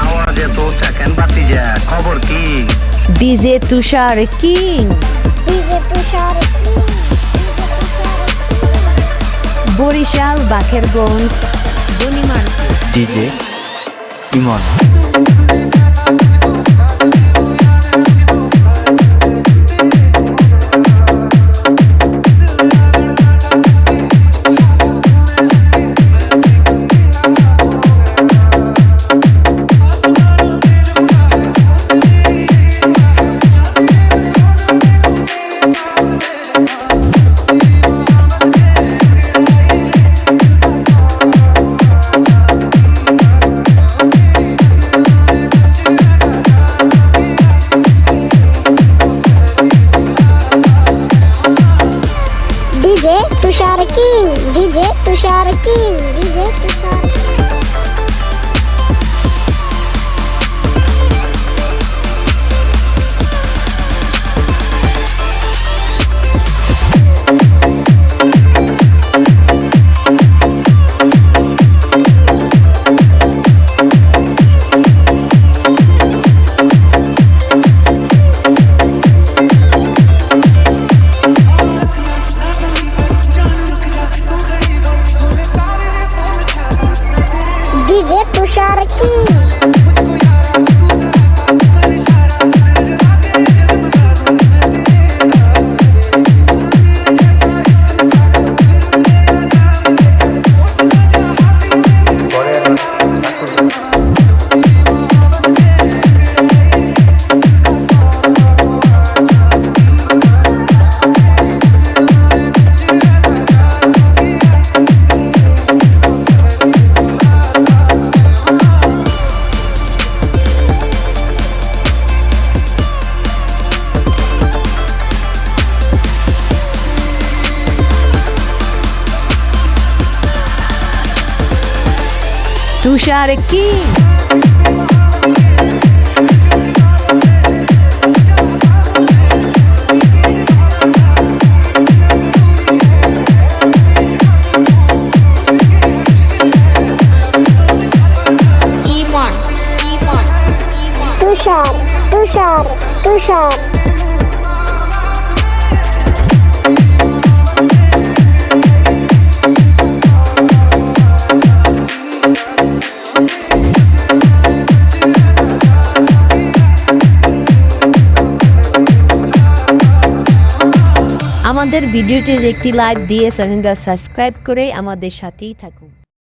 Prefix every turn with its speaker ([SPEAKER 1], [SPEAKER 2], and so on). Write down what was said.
[SPEAKER 1] আওয়াজ এত উঁচা কেন বাতিজা? খবর কি?
[SPEAKER 2] ডিজে তুষার কিং,
[SPEAKER 3] ডিজে তুষার কিং,
[SPEAKER 2] বরিশাল, বাকেরগঞ্জ, বনিমার্কেট।
[SPEAKER 4] ডিজে ইমন।
[SPEAKER 3] ডিজে তুষার কিং, ডিজে তুষার কিং, ডিজে তুষার কিং। ডিজে তুষার কিং।
[SPEAKER 2] তুষার কিং,
[SPEAKER 3] ইমন, ইমন, ইমন। তুষার, তুষার, তুষার।
[SPEAKER 2] আমাদের ভিডিওটি একটি লাইক দিয়ে চ্যানেলটা সাবস্ক্রাইব করে আমাদের সাথেই থাকুন।